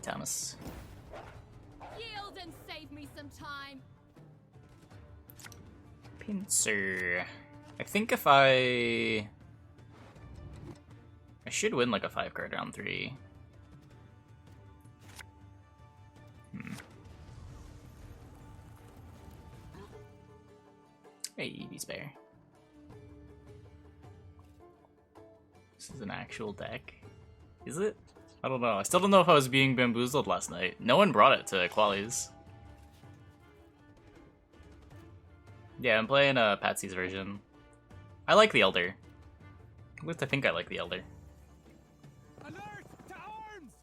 Thomas. Yield and save me some time. Pincer. I think if I should win like a 5-card round 3. Hey, Eevee's Bear. This is an actual deck. Is it? I don't know. I still don't know if I was being bamboozled last night. No one brought it to Qualies. Yeah, I'm playing Patsy's version. I like the Elder. At least I think I like the Elder. Alert to arms!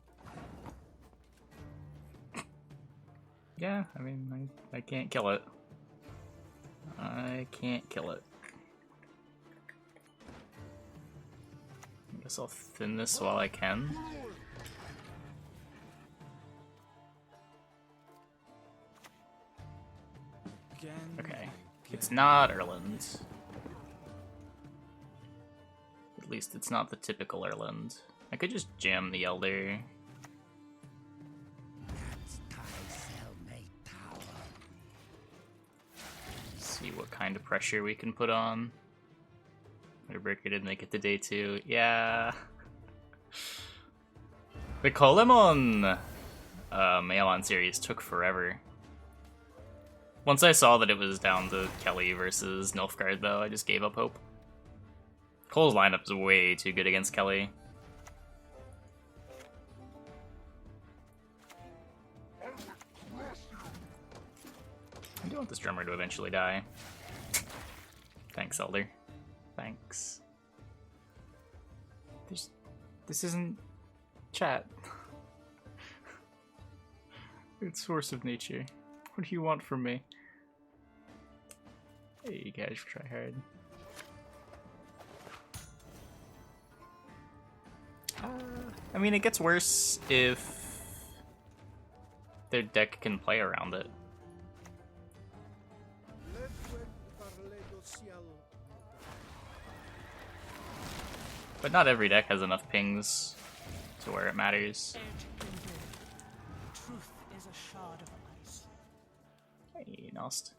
Yeah, I mean, I can't kill it. I can't kill it. I guess I'll thin this while I can. Okay, it's not Erland. At least it's not the typical Erland. I could just jam the Elder. See what kind of pressure we can put on. Breaker didn't make it to day 2. Yeah. The Kolemon Maelon series took forever. Once I saw that it was down to Kelly versus Nilfgaard, though, I just gave up hope. Cole's lineup is way too good against Kelly. I do want this drummer to eventually die. Thanks, Elder. Thanks. This isn't chat. It's Force of Nature. What do you want from me? Hey, you guys try hard. I mean, it gets worse if their deck can play around it. But not every deck has enough pings to where it matters. Truth is a shard of ice. Hey, Nost.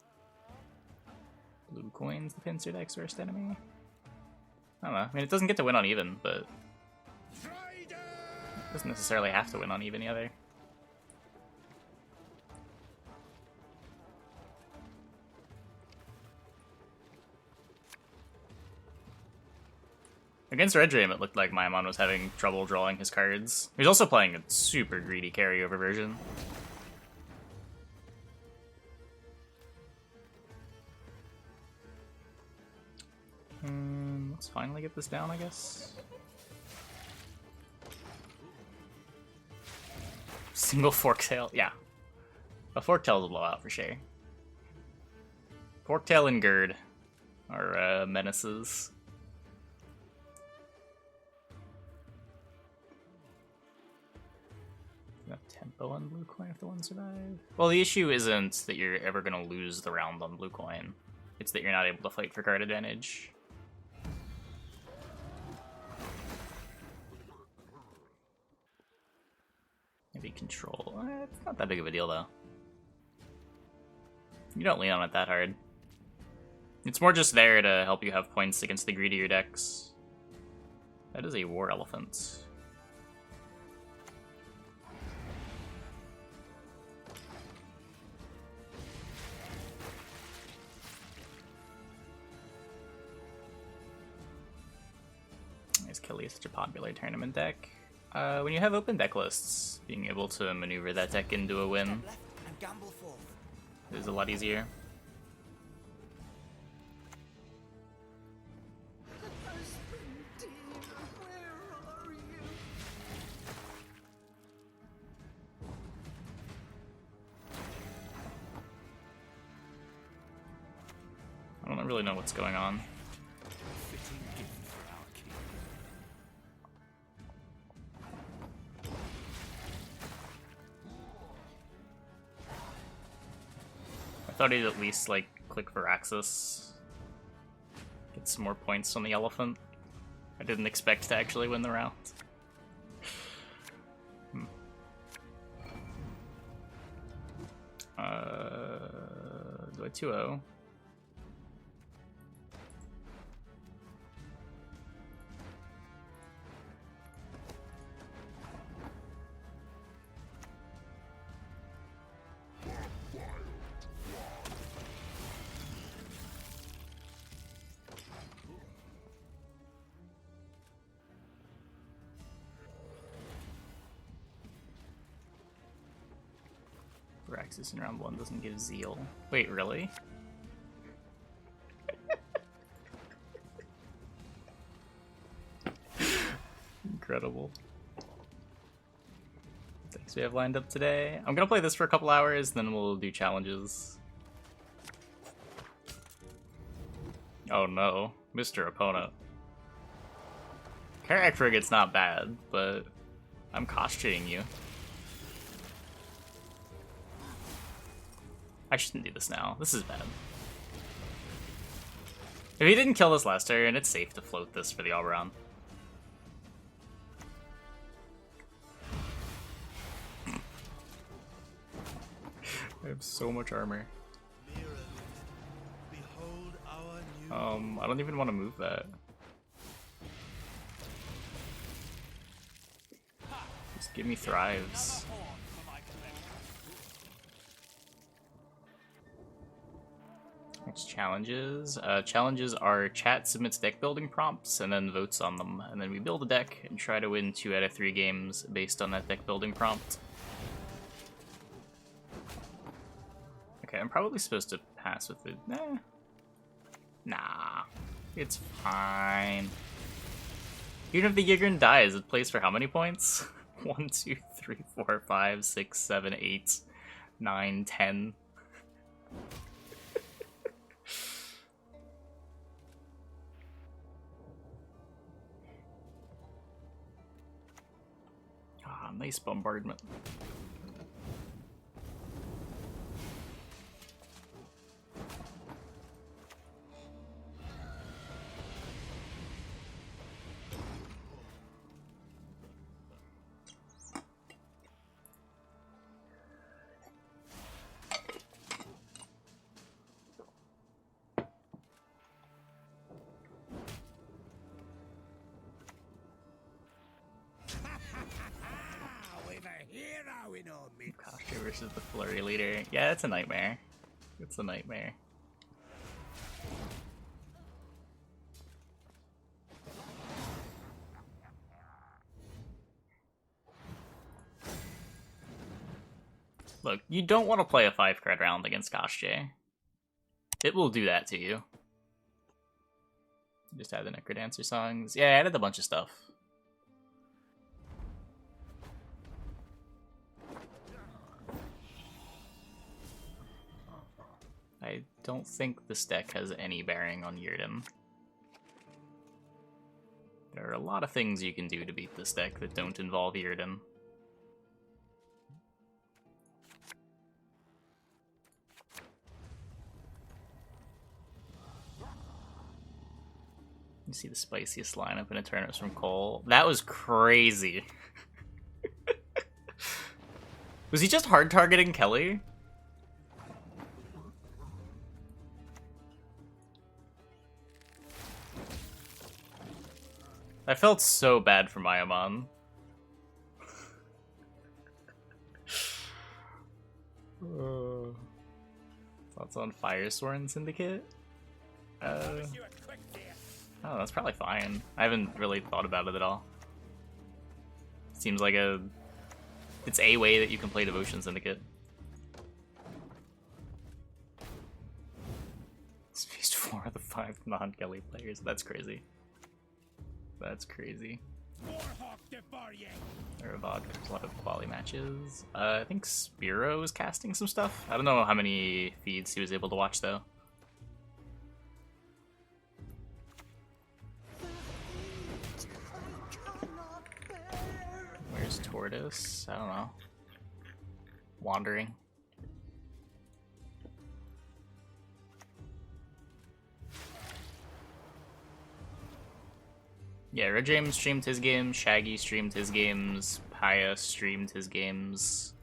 Blue coins, the Pincer deck's worst enemy. I don't know. I mean, it doesn't get to win on even, but it doesn't necessarily have to win on even either. Against Red Dream, it looked like Maimon was having trouble drawing his cards. He was also playing a super greedy carryover version. Let's finally get this down, I guess. Single Forktail, yeah. A Forktail's a blowout for sure. Forktail and Gird are menaces. Tempo on blue coin if the one survive. Well, the issue isn't that you're ever going to lose the round on blue coin. It's that you're not able to fight for card advantage. Maybe control. It's not that big of a deal, though. You don't lean on it that hard. It's more just there to help you have points against the greedier decks. That is a War Elephant. Kelly is such a popular tournament deck. When you have open deck lists, being able to maneuver that deck into a win is a lot easier. I don't really know what's going on. I thought he'd at least, like, click for Arachas. Get some more points on the elephant. I didn't expect to actually win the round. 2-0. Arachas in round 1 doesn't give Zeal. Wait, really? Incredible. Things we have lined up today. I'm gonna play this for a couple hours, then we'll do challenges. Oh no, Mr. Opponent. Karak Frigate's not bad, but I'm Koshcheying you. I shouldn't do this now. This is bad. If he didn't kill this last turn, it's safe to float this for the Oberon. I have so much armor. I don't even want to move that. Just give me thrives. Next challenges. Challenges are chat submits deck building prompts and then votes on them. And then we build a deck and try to win 2 out of 3 games based on that deck building prompt. Okay, I'm probably supposed to pass with it. Nah, it's fine. Even if the Yigrin dies, it plays for how many points? 1, 2, 3, 4, 5, 6, 7, 8, 9, 10. Ah, nice bombardment. Koshchey versus the Flurry Leader. Yeah, it's a nightmare. It's a nightmare. Look, you don't want to play a 5-card round against Koshchey. It will do that to you. Just add the Necrodancer songs. Yeah, I added a bunch of stuff. I don't think this deck has any bearing on Yurden. There are a lot of things you can do to beat this deck that don't involve Yurden. You see the spiciest lineup in Eternos from Cole. That was crazy. Was he just hard targeting Kelly? I felt so bad for Mayamon. Thoughts on Firesworn Syndicate? Oh, that's probably fine. I haven't really thought about it at all. Seems like it's a way that you can play Devotion Syndicate. It's faced 4 of the 5 non-Kelly players. That's crazy. That's crazy. Eravod, there's a lot of quality matches. I think Spiro is casting some stuff. I don't know how many feeds he was able to watch though. Where's Tortoise? I don't know. Wandering. Yeah, Red James streamed his games, Shaggy streamed his games, Paya streamed his games.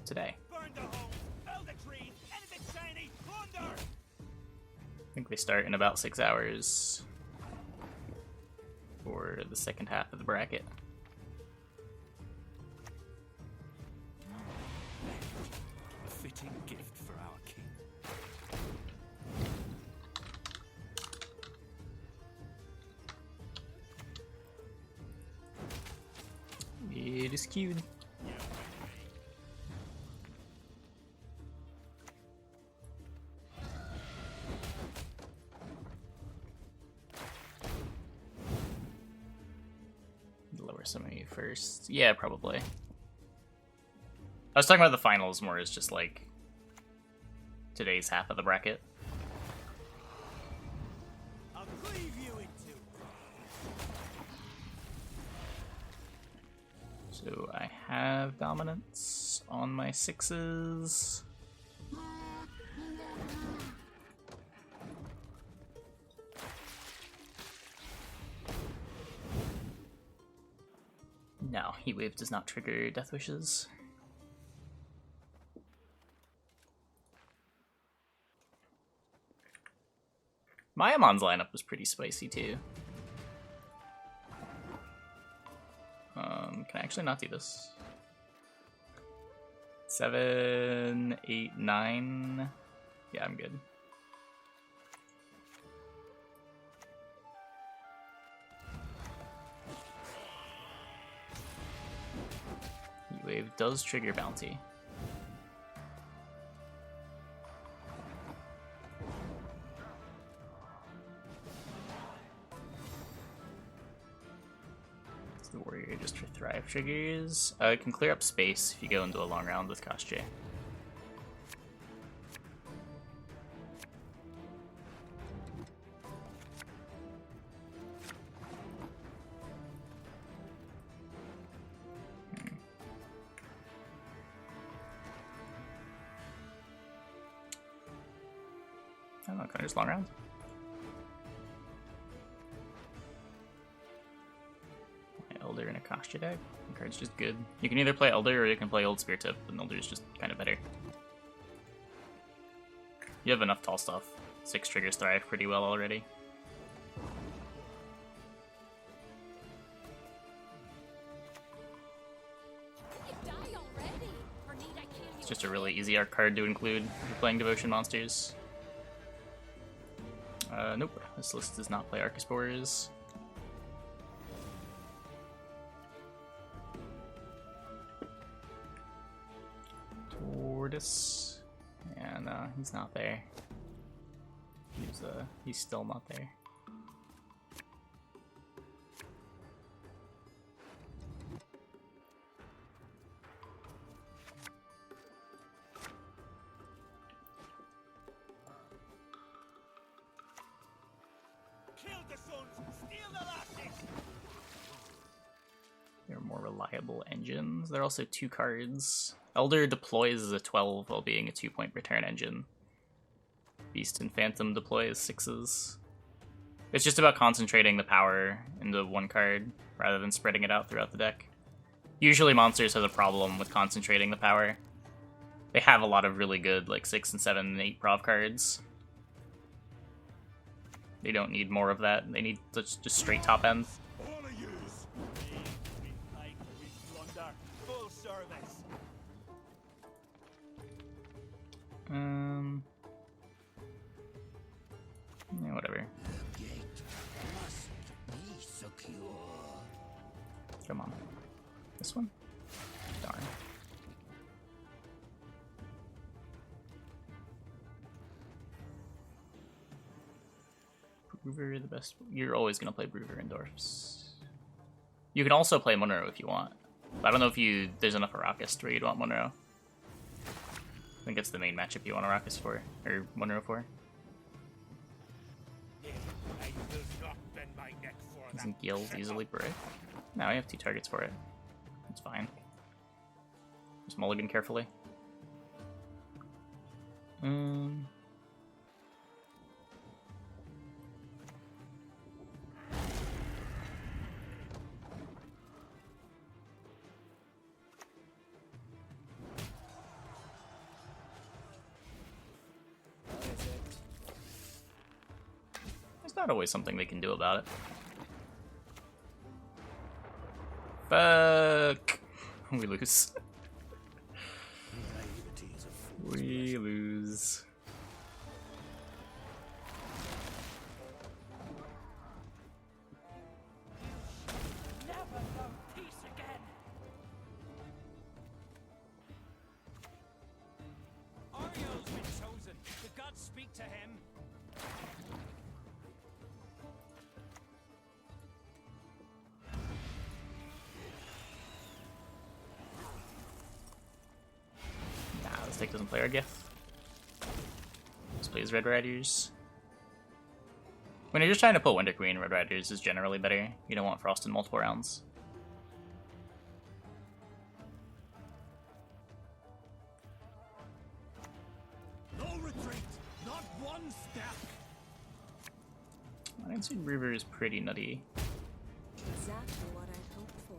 today. Burn the homes, fell the trees, anything shiny, plunder! I think they start in about 6 hours for the second half of the bracket. A fitting gift for our king. It is queued. Lower some of you first. Yeah, probably. I was talking about the finals more as just like today's half of the bracket. I'll cleave you in two. So I have dominance on my 6s. No, Heatwave does not trigger Death Wishes. Myamon's lineup was pretty spicy too. Can I actually not do this? 7, 8, 9. Yeah, I'm good. Heatwave does trigger bounty. The warrior just for thrive triggers. It can clear up space if you go into a long round with Koshchey. I don't know, can I just long round? Elder and a Koshchey deck. The card's just good. You can either play Elder or you can play Old Spear Tip, and Elder's just kind of better. You have enough tall stuff. 6 triggers thrive pretty well already. You die already? Or need I kill you? It's just a really easy arc card to include if you're playing Devotion monsters. Nope, this list does not play Archaspores. Tortoise. Yeah, no, he's not there. He's still not there. Kill the sons, steal the lasses! They're more reliable engines. They're also 2 cards. Elder deploys as a 12 while being a 2-point return engine. Beast and Phantom deploy as 6s. It's just about concentrating the power into 1 card rather than spreading it out throughout the deck. Usually Monsters has a problem with concentrating the power. They have a lot of really good like 6 and 7 and 8 prov cards. They don't need more of that. They need just straight top end. All of yous! We fight, we plunder, full service! Yeah, whatever. Come on. This one? Darn. Brewer, the best. You're always gonna play Brewer and Dwarfs. You can also play Monroe if you want. But I don't know if there's enough Arachas where you'd want Monroe. I think it's the main matchup you want Arachas for, or Monroe for. I will not bend my neck for Doesn't Gills easily break? No, I have 2 targets for it. It's fine. Just mulligan carefully. not always something they can do about it. Fuck! We lose. We lose. Never know peace again. Ario's been chosen. The gods speak to him. Nah, this deck doesn't play our gift. This plays Red Riders. When you're just trying to pull Winter Queen, Red Riders is generally better. You don't want Frost in multiple rounds. No retreat. Not one step. Ironseed River is pretty nutty. Exactly what I'd hoped for.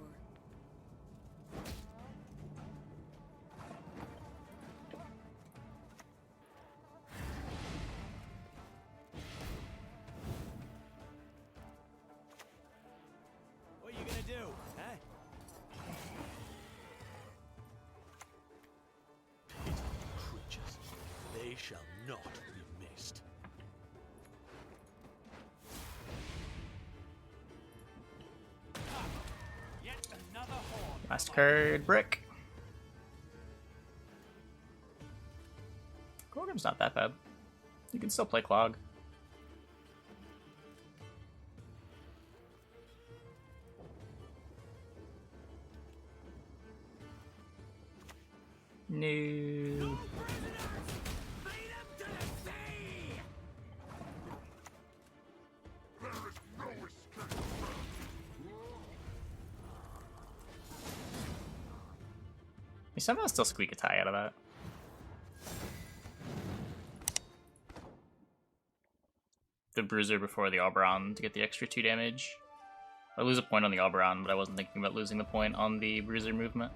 What are you gonna do, huh? Creatures, they shall not be missed. Yet another horn. Last card, Brick. Gorgrim's not that bad. You can still play Clog. No. You somehow still squeak a tie out of that. The Bruiser before the Oberon to get the extra 2 damage. I lose a point on the Oberon, but I wasn't thinking about losing the point on the Bruiser movement.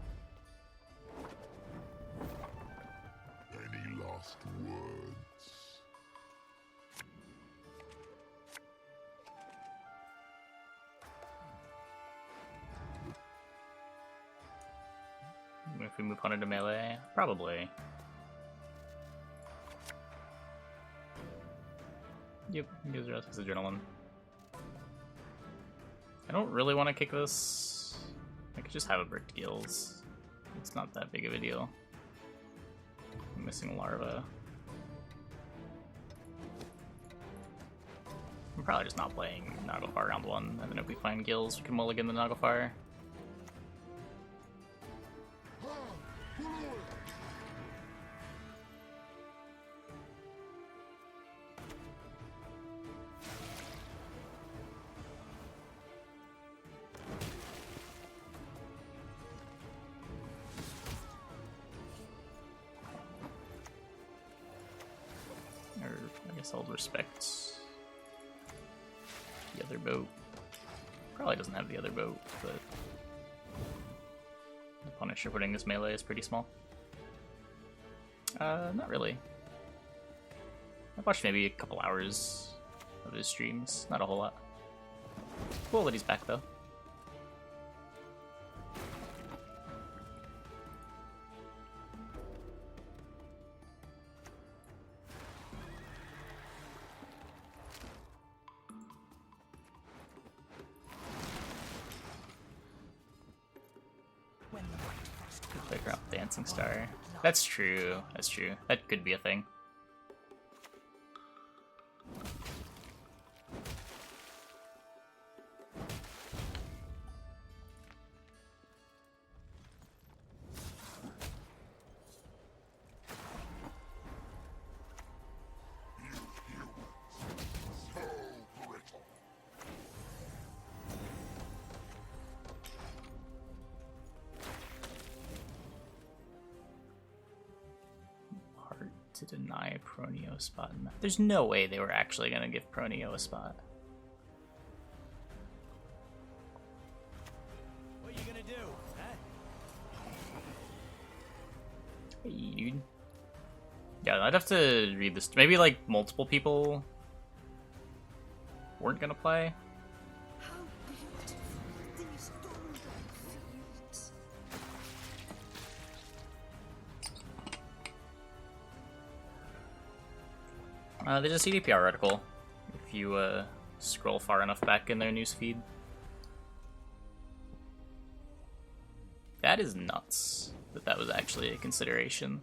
Any last words? If we move on into melee, probably. Yep, use Arachas Adrenaline. I don't really want to kick this. I could just have a Bricked Gills. It's not that big of a deal. I'm missing Larva. I'm probably just not playing Naglfar round 1, and then if we find Gills, we can mulligan the Naglfar. Or, I guess I'll respect the other boat. Probably doesn't have the other boat, but the Punisher putting this melee is pretty small. Not really. I've watched maybe a couple hours of his streams, not a whole lot. Cool that he's back though. When the white frost comes, Play around with Dancing Star. That's true. That's true. That could be a thing. To deny Pronio a spot in that. There's no way they were actually going to give Pronio a spot. What are you gonna do, huh? Hey, dude. Yeah, I'd have to read this. Maybe like multiple people weren't gonna play. How beautiful these golden fields. There's a CDPR article if you scroll far enough back in their newsfeed. That is nuts that that was actually a consideration.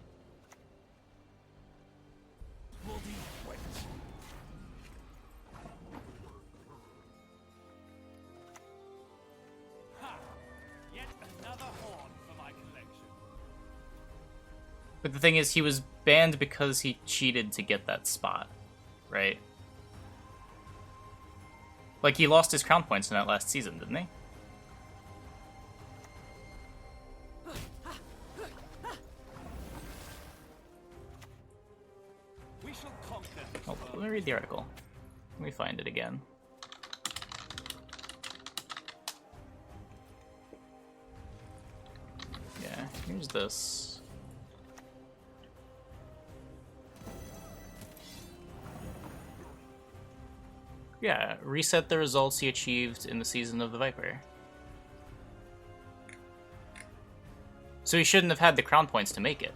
Bloody Gwent. Ha! Yet another horn for my collection. But the thing is, he was banned because he cheated to get that spot, right? Like, he lost his crown points in that last season, didn't he? We shall conquer this Oh, world. let me read the article. Let me find it again. Yeah, here's this. Yeah, reset the results he achieved in the season of the Viper. So he shouldn't have had the crown points to make it.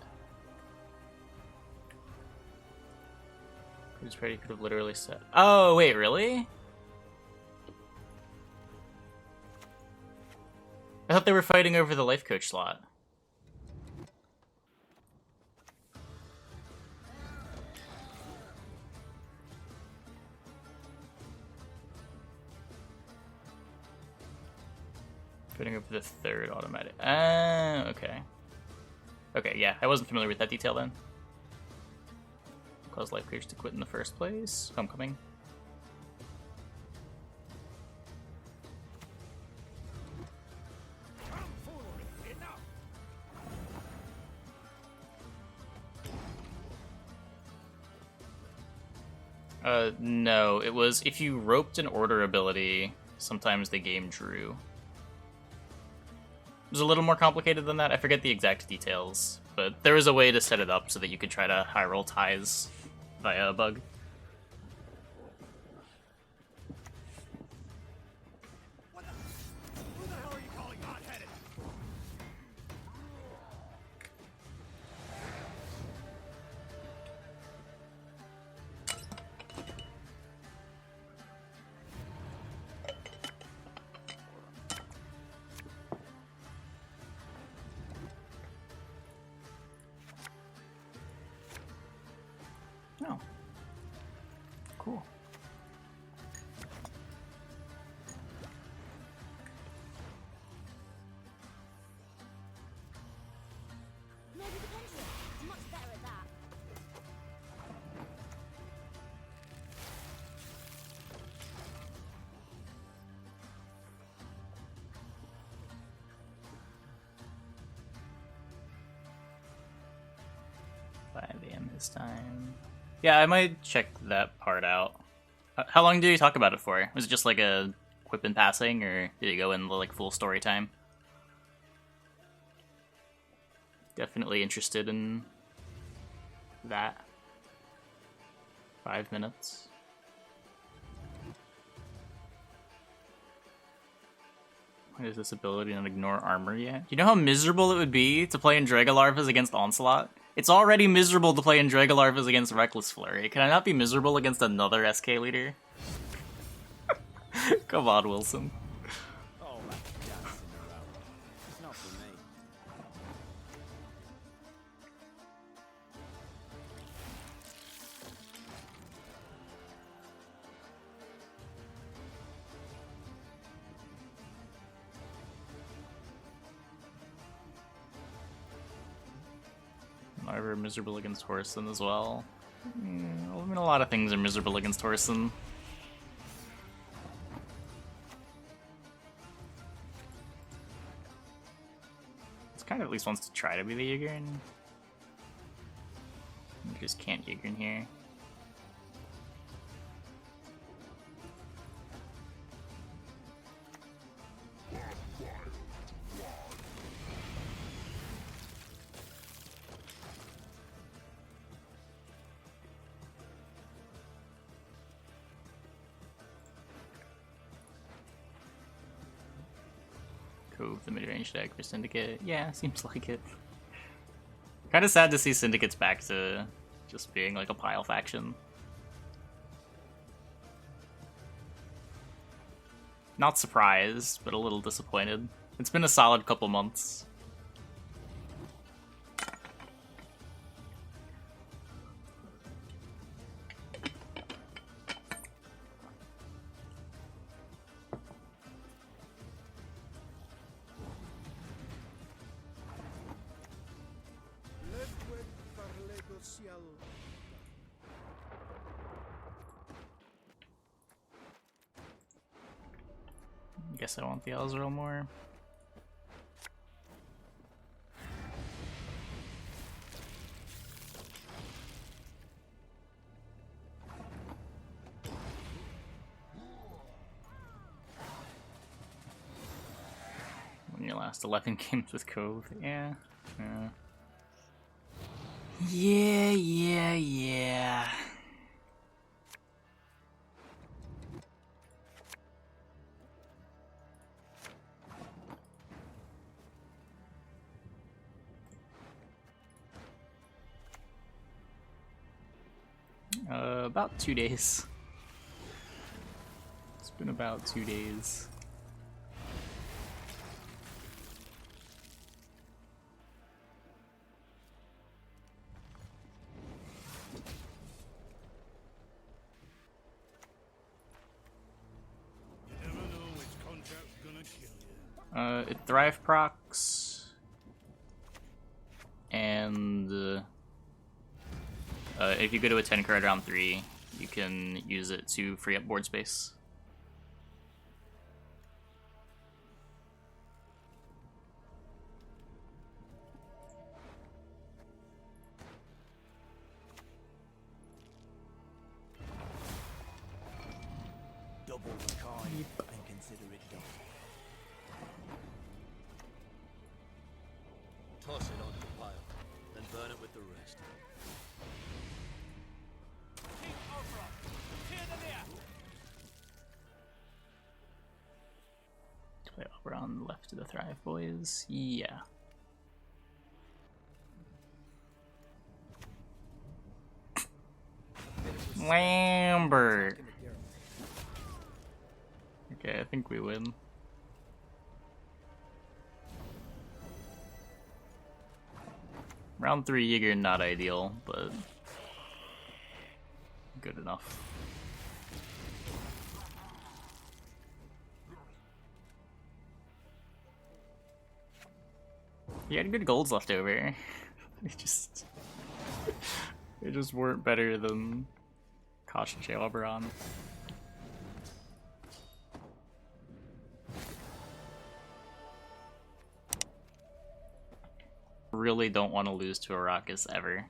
Who's ready could have literally said. Oh, wait, really? I thought they were fighting over the life coach slot. Fighting over the third automatic. Okay. Okay, yeah, I wasn't familiar with that detail then. Cause life coach to quit in the first place. Homecoming. No, it was if you roped an order ability, sometimes the game drew. It was a little more complicated than that. I forget the exact details, but there was a way to set it up so that you could try to high roll ties via a bug. Who the hell are you calling hot-headed? Oh. Cool. Maybe the Pincer. I'm much better at that. This time. Yeah, I might check that part out. How long did you talk about it for? Was it just like a quip in passing, or did it go in like full story time? Definitely interested in that. 5 minutes. What is this ability to ignore armor yet? You know how miserable it would be to play in Dragalarvas against Onslaught? It's already miserable to play in Dragalarvas against Reckless Flurry. Can I not be miserable against another SK leader? Come on, Wilson. Oh, that's dancing around. It's not for me. I'm ever miserable against Horson as well. I mean, a lot of things are miserable against Horson. This kind of at least wants to try to be the Yigern. You just can't Yigern here. Cove the mid-range deck for Syndicate. Yeah, seems like it. Kind of sad to see Syndicate's back to just being like a pile faction. Not surprised, but a little disappointed. It's been a solid couple months. Guess I want the Elzeril more. When your last 11 games with Cove, yeah. Yeah. About 2 days. It's been about 2 days. You never know which contract's gonna kill you. It Thrive procs, and if you go to a 10 card round 3, you can use it to free up board space. Double the coin and consider it done. Toss it onto the pile, then burn it with the rest. King Arachas, tear them here! Play Oberon left to the Thrive boys. Yeah. Lambert. Okay, I think we win. Round 3 Jaeger, not ideal, but good enough. He had good golds left over. They just weren't better than Koshchey Oberon. Really don't want to lose to Arachas ever.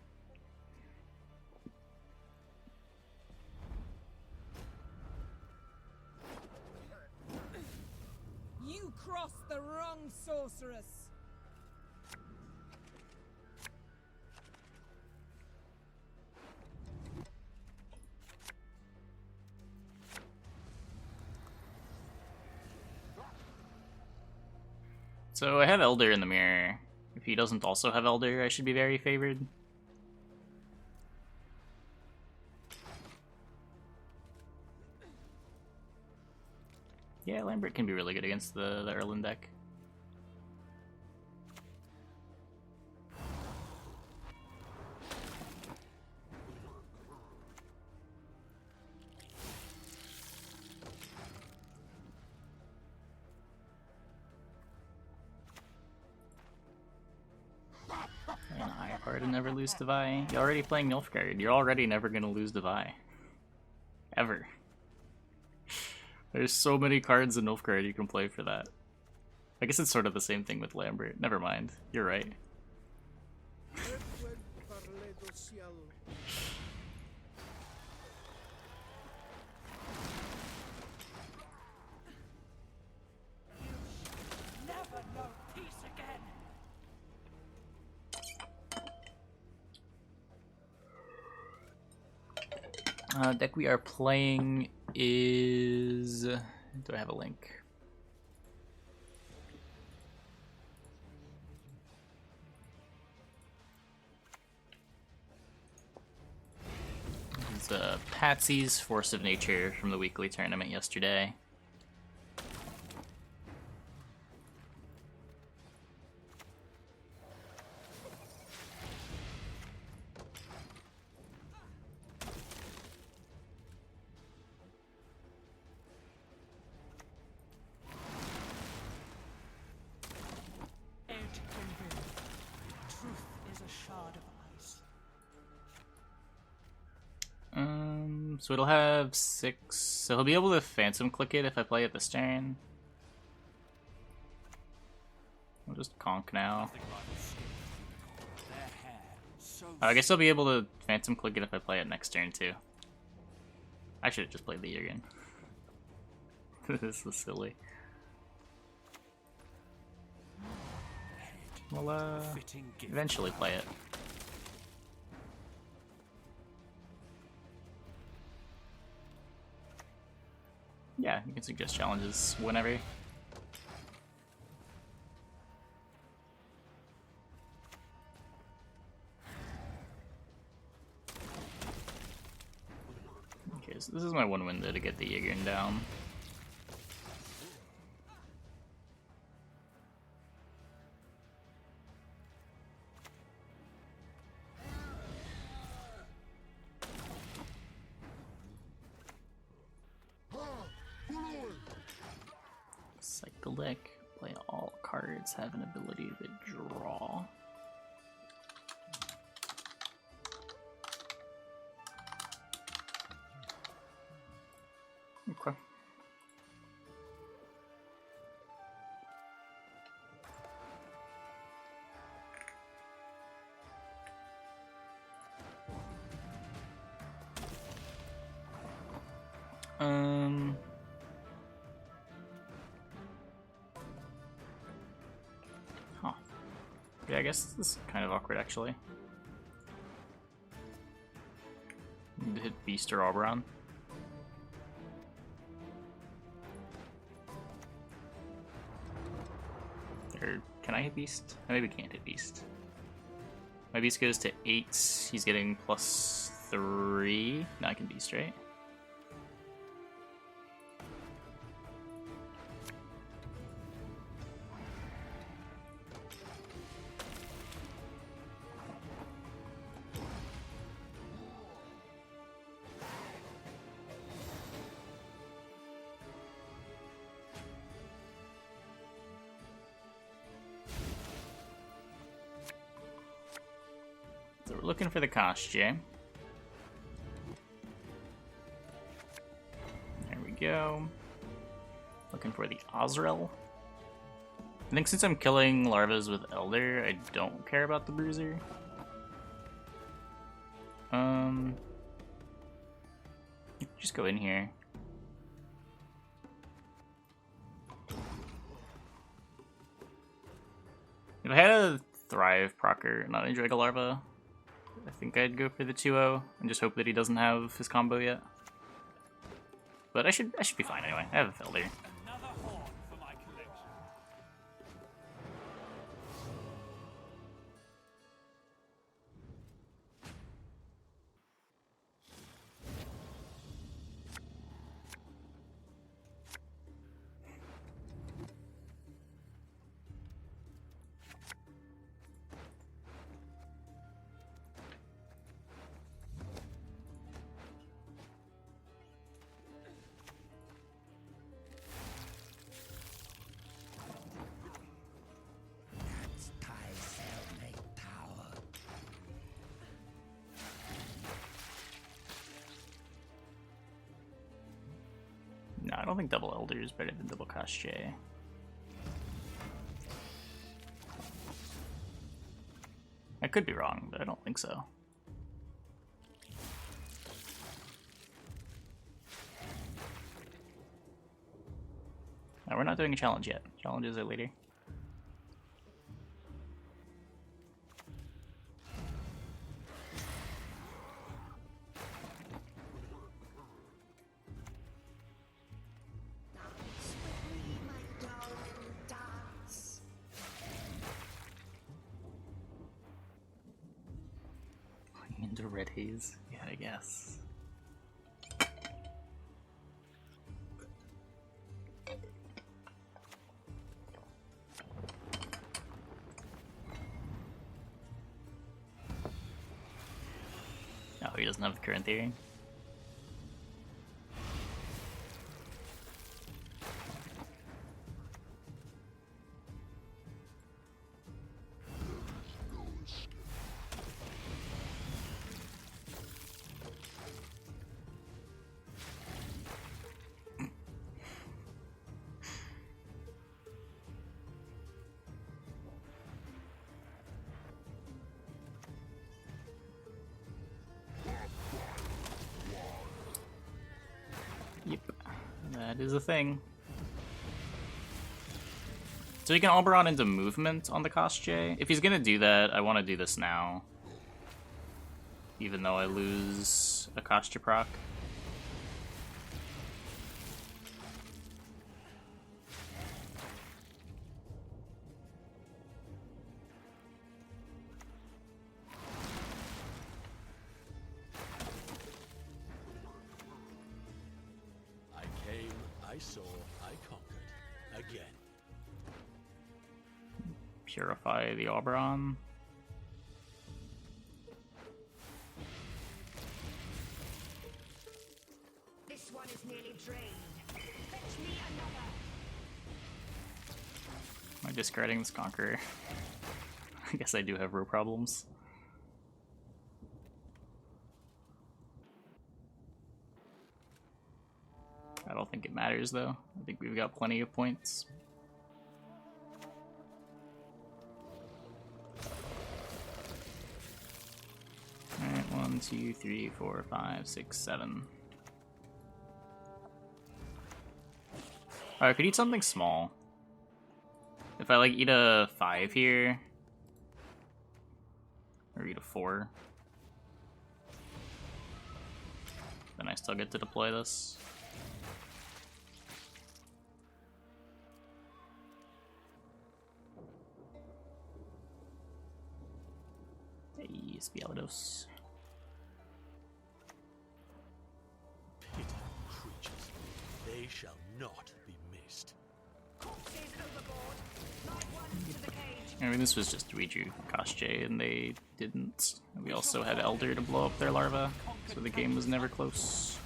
You crossed the wrong sorceress. So I have Elder in the mirror. If he doesn't also have Elder, I should be very favored. Yeah, Lambert can be really good against the Erlin deck. And I hard to never lose to Vi. You're already playing Nilfgaard. You're already never gonna lose to Vi. Ever. There's so many cards in Nilfgaard you can play for that. I guess it's sort of the same thing with Lambert. Never mind. You're right. Never know peace again. Deck we are playing is... Do I have a link? Patsy's Force of Nature from the weekly tournament yesterday. Truth is a shard of ice. So it'll have 6, so he'll be able to Phantom click it if I play it this turn. I'll just conk now. Their hair so I guess I'll be able to Phantom click it if I play it next turn too. I should have just played the Jurgen. This was silly. We'll fitting gift. eventually play it. Yeah, you can suggest challenges whenever. Okay, so this is my one window to get the Jurgen down. Cyclic. Play all cards have an ability to draw. Okay. Huh. Yeah, I guess this is kind of awkward actually. Need to hit Beast or Oberon. Or can I hit Beast? I maybe can't hit Beast. My Beast goes to 8. He's getting +3. No, I can Beast, right? So we're looking for the Koshchey. There we go. Looking for the Ozrel. I think since I'm killing larvas with Elder, I don't care about the Bruiser. Just go in here. If I had a Thrive procer, not a Dragon Larva, I think I'd go for the 2-0 and just hope that he doesn't have his combo yet. But I should be fine anyway. I have a Felder. Another horn for my collection. No, I don't think double Elder is better than double Koshchey. I could be wrong, but I don't think so. No, we're not doing a challenge yet. Challenges are later. Dance with me, my darling, dance. Into Red Haze? Yeah, I guess. Oh, he doesn't have the current theory. Yep, that is a thing. So he can Oberon into movement on the Koshchey. If he's gonna do that, I want to do this now. Even though I lose a Koshchey proc. I saw, I conquered. Again. Purify the Oberon. This one is nearly drained. Fetch me another. Am I discarding this Conqueror? I guess I do have row problems. I don't think it matters though. I think we've got plenty of points. Alright, 1, 2, 3, 4, 5, 6, 7. Alright, I could eat something small. If I like eat a 5 here, or eat a 4, then I still get to deploy this. Hey, Spialados. Pitiful creatures. They shall not be missed. Corpses overboard. Light ones to the cage. I mean, this was just we drew Koshchey and they didn't. We also had Elder to blow up their larva, so the game was never close.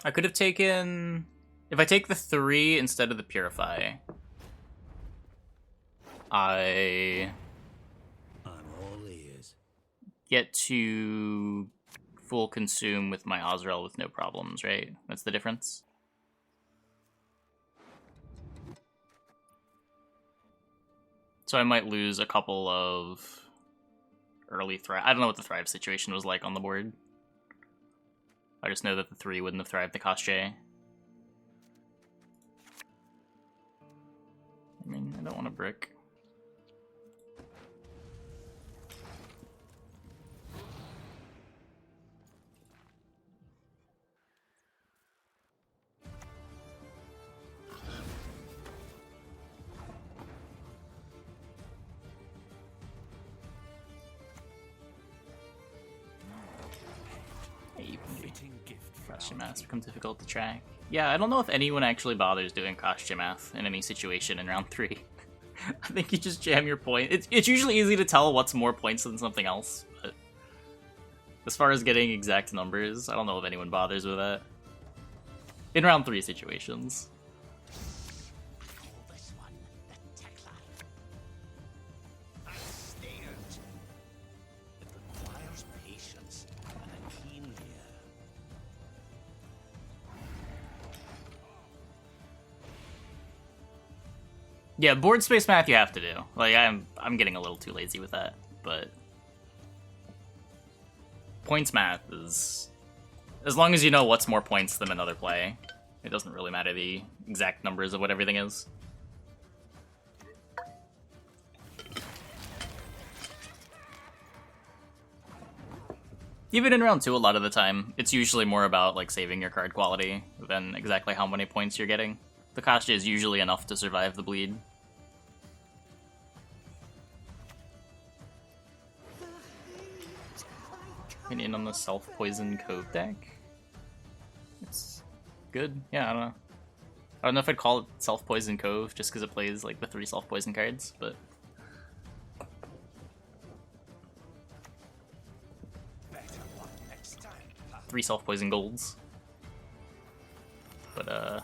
I could have taken... If I take the 3 instead of the Purify, I I'm all ears. get to full consume with my Azrael with no problems, right? That's the difference? So I might lose a couple of early Thrive. I don't know what the Thrive situation was like on the board. I just know that the 3 wouldn't have thrived the Koshchey. I mean, I don't want to brick. Koshchey math becomes difficult to track. Yeah, I don't know if anyone actually bothers doing Koshchey math in any situation in round 3. I think you just jam your point. It's usually easy to tell what's more points than something else, but as far as getting exact numbers, I don't know if anyone bothers with that. In round 3 situations. Call this one the Techline. I stand. It requires patience and a keen ear. Yeah, board space math you have to do. Like I'm getting a little too lazy with that, but points math is, as long as you know what's more points than another play, it doesn't really matter the exact numbers of what everything is. Even in round 2, a lot of the time, it's usually more about like saving your card quality than exactly how many points you're getting. The Koshchey is usually enough to survive the bleed. been in on the Self-Poison Cove deck. It's good. Yeah, I don't know. I don't know if I'd call it Self-Poison Cove just because it plays like the 3 Self-Poison cards, but Better luck next time. 3 Self-Poison Golds. But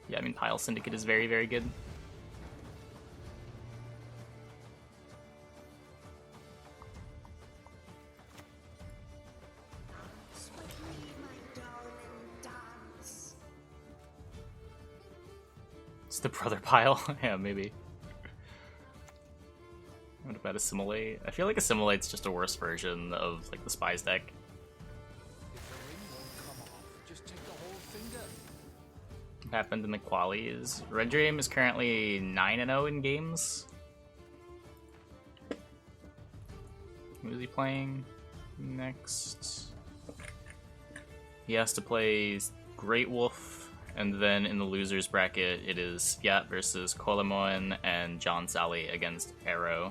yeah, I mean Pile Syndicate is very, very good. It's the brother pile. Yeah, maybe. What about Assimilate? I feel like Assimilate's just a worse version of like the Spies deck. If the ring won't come off, just take the whole finger. What happened in the qualies? Red Dream is currently 9-0 in games. Who is he playing next? He has to play Great Wolf, and then in the losers bracket it is Fiat versus Kolomoen and John Sally against Arrow.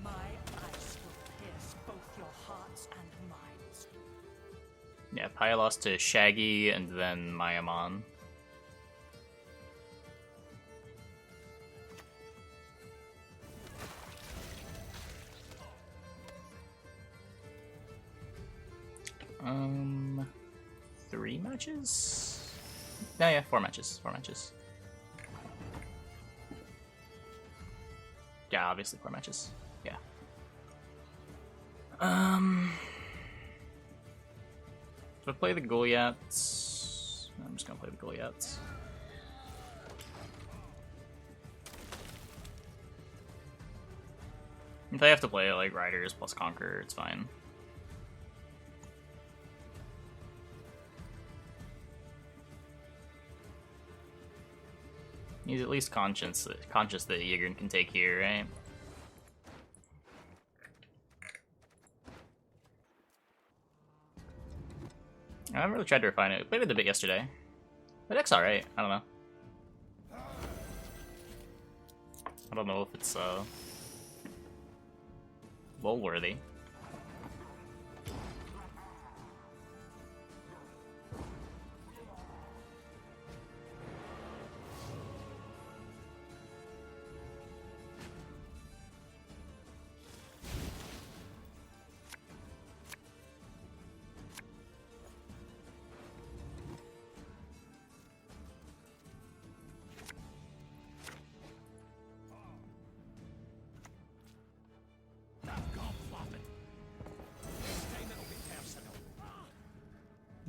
My ice will pierce both your hearts and minds. Yeah, Paya lost to Shaggy and then Mayamon. Um, 3 matches? No, yeah, 4 matches. 4 matches. Yeah, obviously 4 matches. Yeah. So I play the Goliaths. I'm just gonna play the Goliaths. If I have to play like Riders plus Conqueror, it's fine. He's at least conscious that Yigrin can take here, right? I haven't really tried to refine it. We played it a bit yesterday. The deck's alright. I don't know. I don't know if it's well worthy.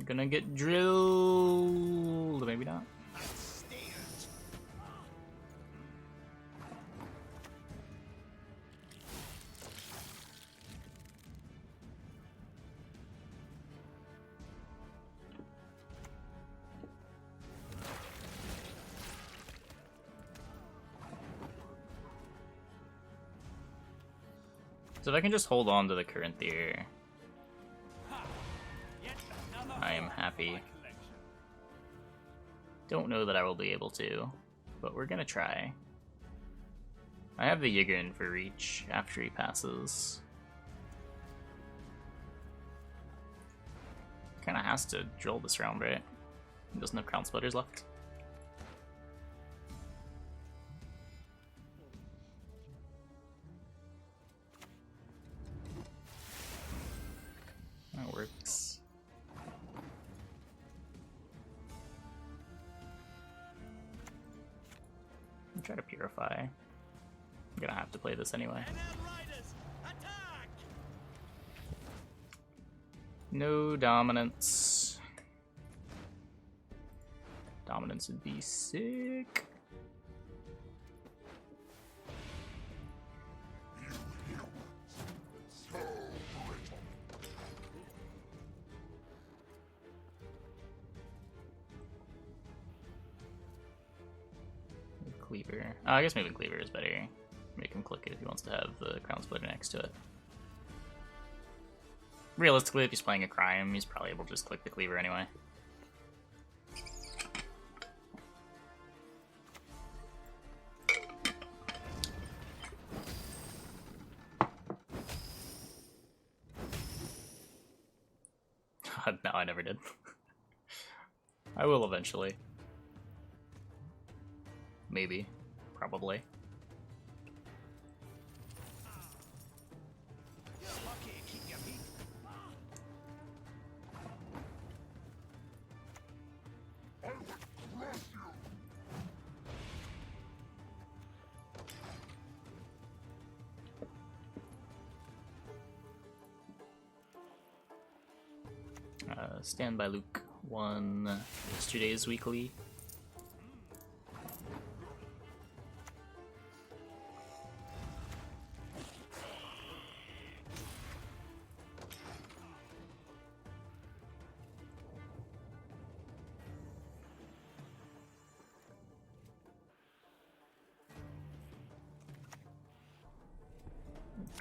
Gonna get drilled. Maybe not. So if I can just hold on to the current tier, I am happy. Don't know that I will be able to, but we're gonna try. I have the Yigrin for reach after he passes. Kinda has to drill this round, right? He doesn't have Crown Splitters left. That works. I'll try to purify. I'm gonna have to play this anyway. No dominance. Dominance would be sick. Cleaver. Oh, I guess maybe Cleaver is better. Make him click it if he wants to have the Crown Splitter next to it. realistically, if he's playing a crime, he's probably able to just click the cleaver anyway. No, I never did. I will eventually. Maybe. Probably. You're lucky to keep your feet. Stand by Luke 1 is 2 days weekly.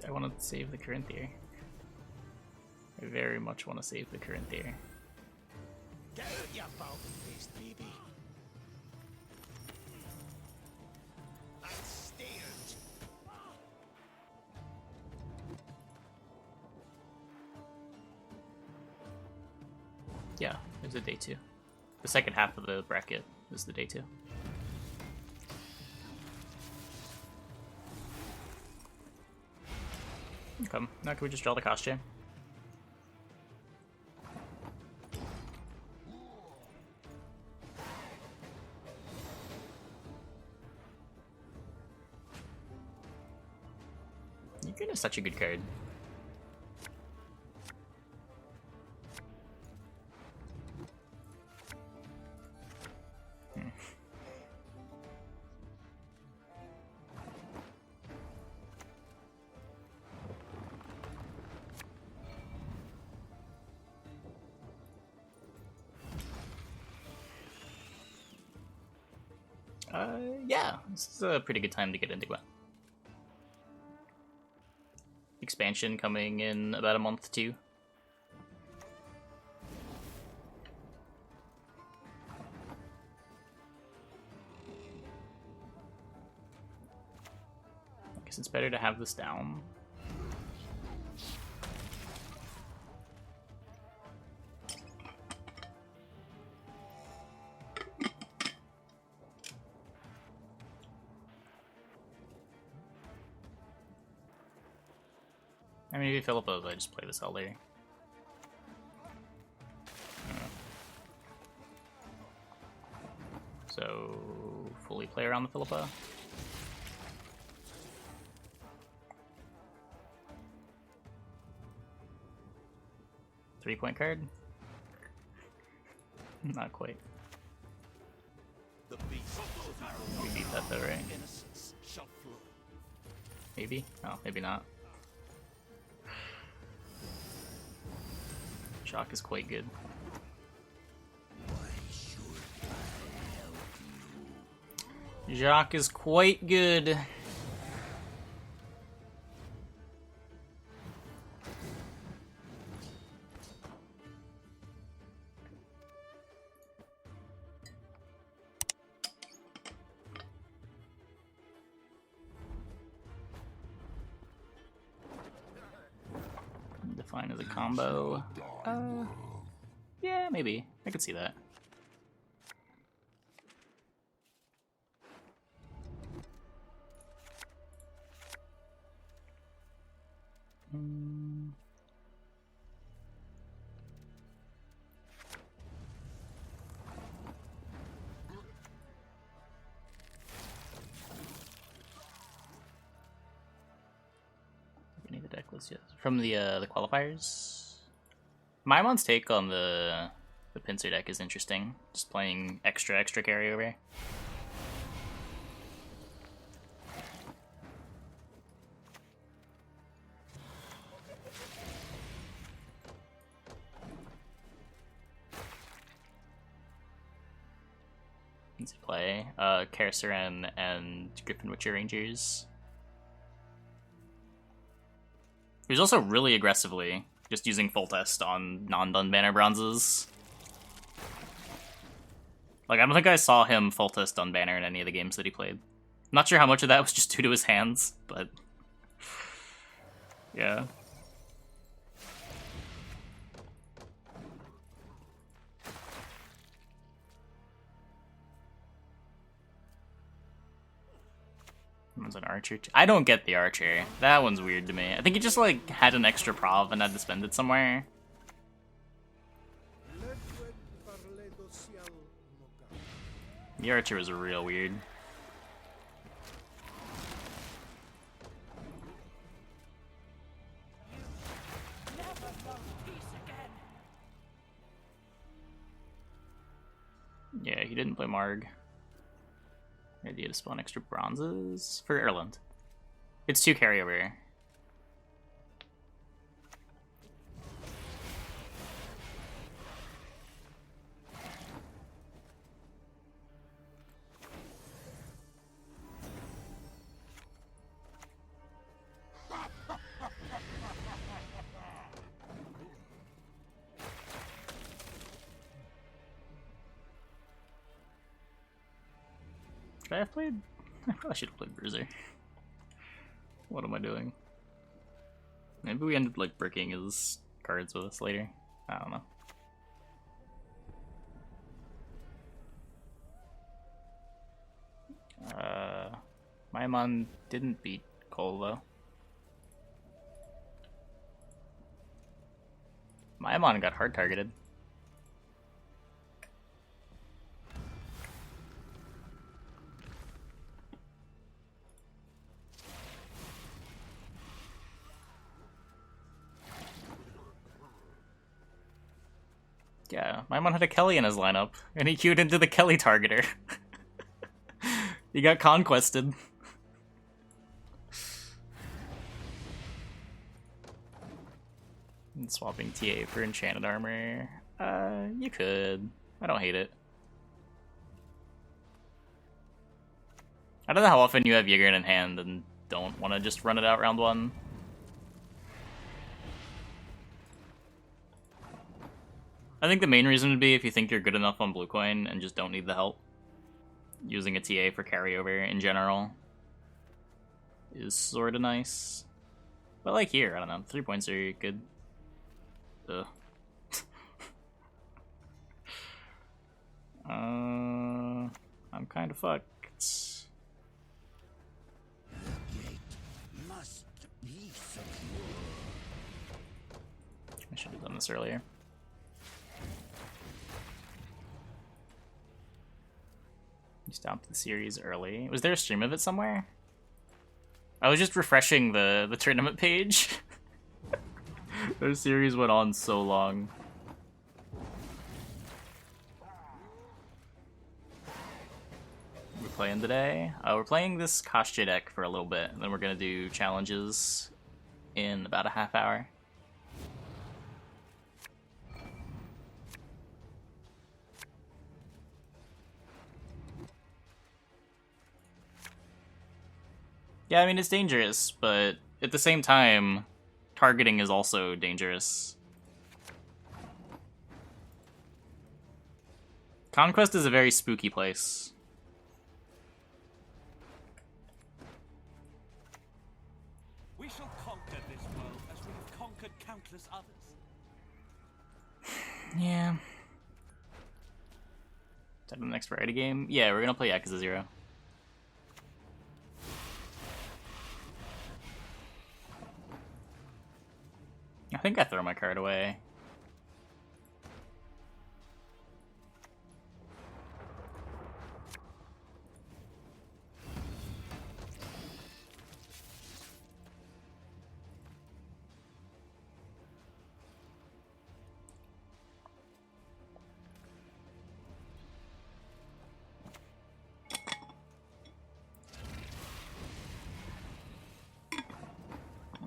I want to save the current tier. I very much want to save the current tier. Get out, you fountain-faced baby. And stay out. Yeah, there's a day 2. The second half of the bracket is the day 2. Okay, now can we just draw the Koshchey? You're is such a good card. Yeah, this is a pretty good time to get into Gwent. Expansion coming in about a month too. I guess it's better to have this down. I mean, maybe Philippa, I just play this all later. So, fully play around the Philippa. Three-point card? Not quite. The beast We beat that though, right? innocence shall flow. Maybe? Oh, maybe not. Shock is quite good. Jacques is quite good. Define as a combo. Yeah, maybe. I could see that. We need the deck list, yes. From the qualifiers. Maimon's take on the Pincer deck is interesting. Just playing extra carryover. Easy play. Karasuren and Griffin Witcher Rangers. He was also really aggressively just using full test on non-done banner bronzes. Like, I don't think I saw him full test on banner in any of the games that he played. I'm not sure how much of that was just due to his hands, but yeah. One's an archer. I don't get the archer. That one's weird to me. I think he just like had an extra prov and had to spend it somewhere. The archer was real weird. Yeah, he didn't play Marg. Idea to spawn extra bronzes for Erland. It's 2 carryover. Should I have played? I probably should have played Bruiser. What am I doing? Maybe we ended like bricking his cards with us later. I don't know. Maimon didn't beat Cole though. Maimon got hard targeted. Yeah, Maimon had a Kelly in his lineup, and he queued into the Kelly targeter. He got conquested. And swapping TA for enchanted armor. You could. I don't hate it. I don't know how often you have Yigern in hand and don't want to just run it out round 1. I think the main reason would be if you think you're good enough on blue coin and just don't need the help. Using a TA for carryover in general is sort of nice. But like here, I don't know, 3 points are good. Ugh. I'm kind of fucked. Must be I should have done this earlier. You stopped the series early. Was there a stream of it somewhere? I was just refreshing the tournament page. Their series went on so long. We're playing today? We're playing this Koshchey deck for a little bit, and then we're gonna do challenges in about a half hour. Yeah, I mean, it's dangerous, but at the same time, targeting is also dangerous. Conquest is a very spooky place. We shall conquer this world as we have conquered countless others. Yeah. Is that the next variety game? Yeah, we're gonna play Yakuza 0. I think I throw my card away.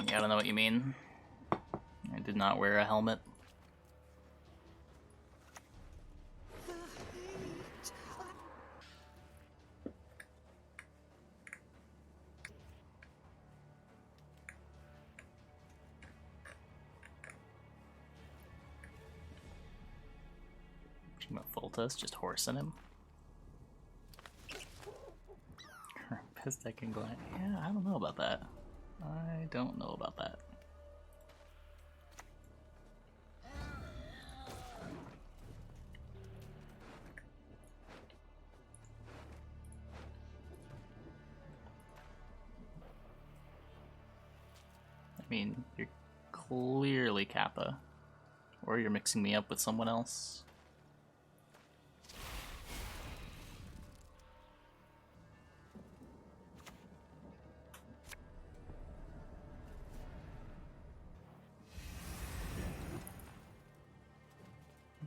Yeah, I don't know what you mean. I did not wear a helmet. Team of Foltas, just horsing him. Best deck in Gwent. Yeah, I don't know about that. I don't know about that. I mean, you're clearly Kappa. Or you're mixing me up with someone else.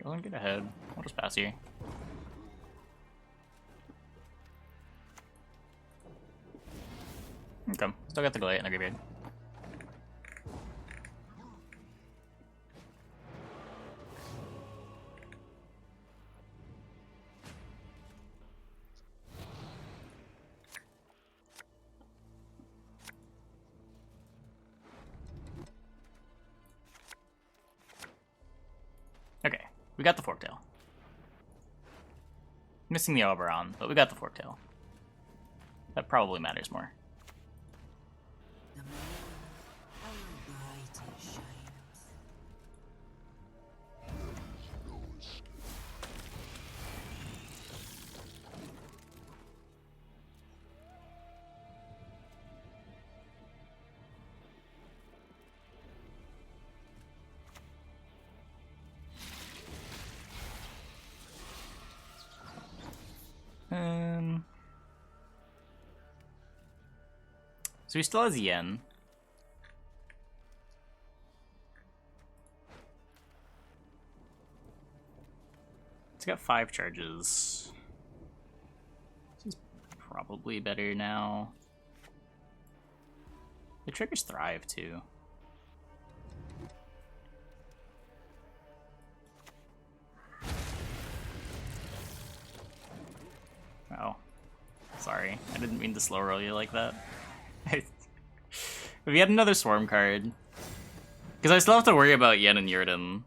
Don't get ahead. I'll just pass here. Okay, still got the Goliath in the graveyard. Okay, we got the Forktail. Missing the Oberon, but we got the Forktail. That probably matters more. The moon, how bright it shines. So he still has Yen. He's got 5 charges. This is probably better now. The triggers Thrive too. Oh. Sorry. I didn't mean to slow roll you like that. If we had another Swarm card. Because I still have to worry about Yen and Yurden.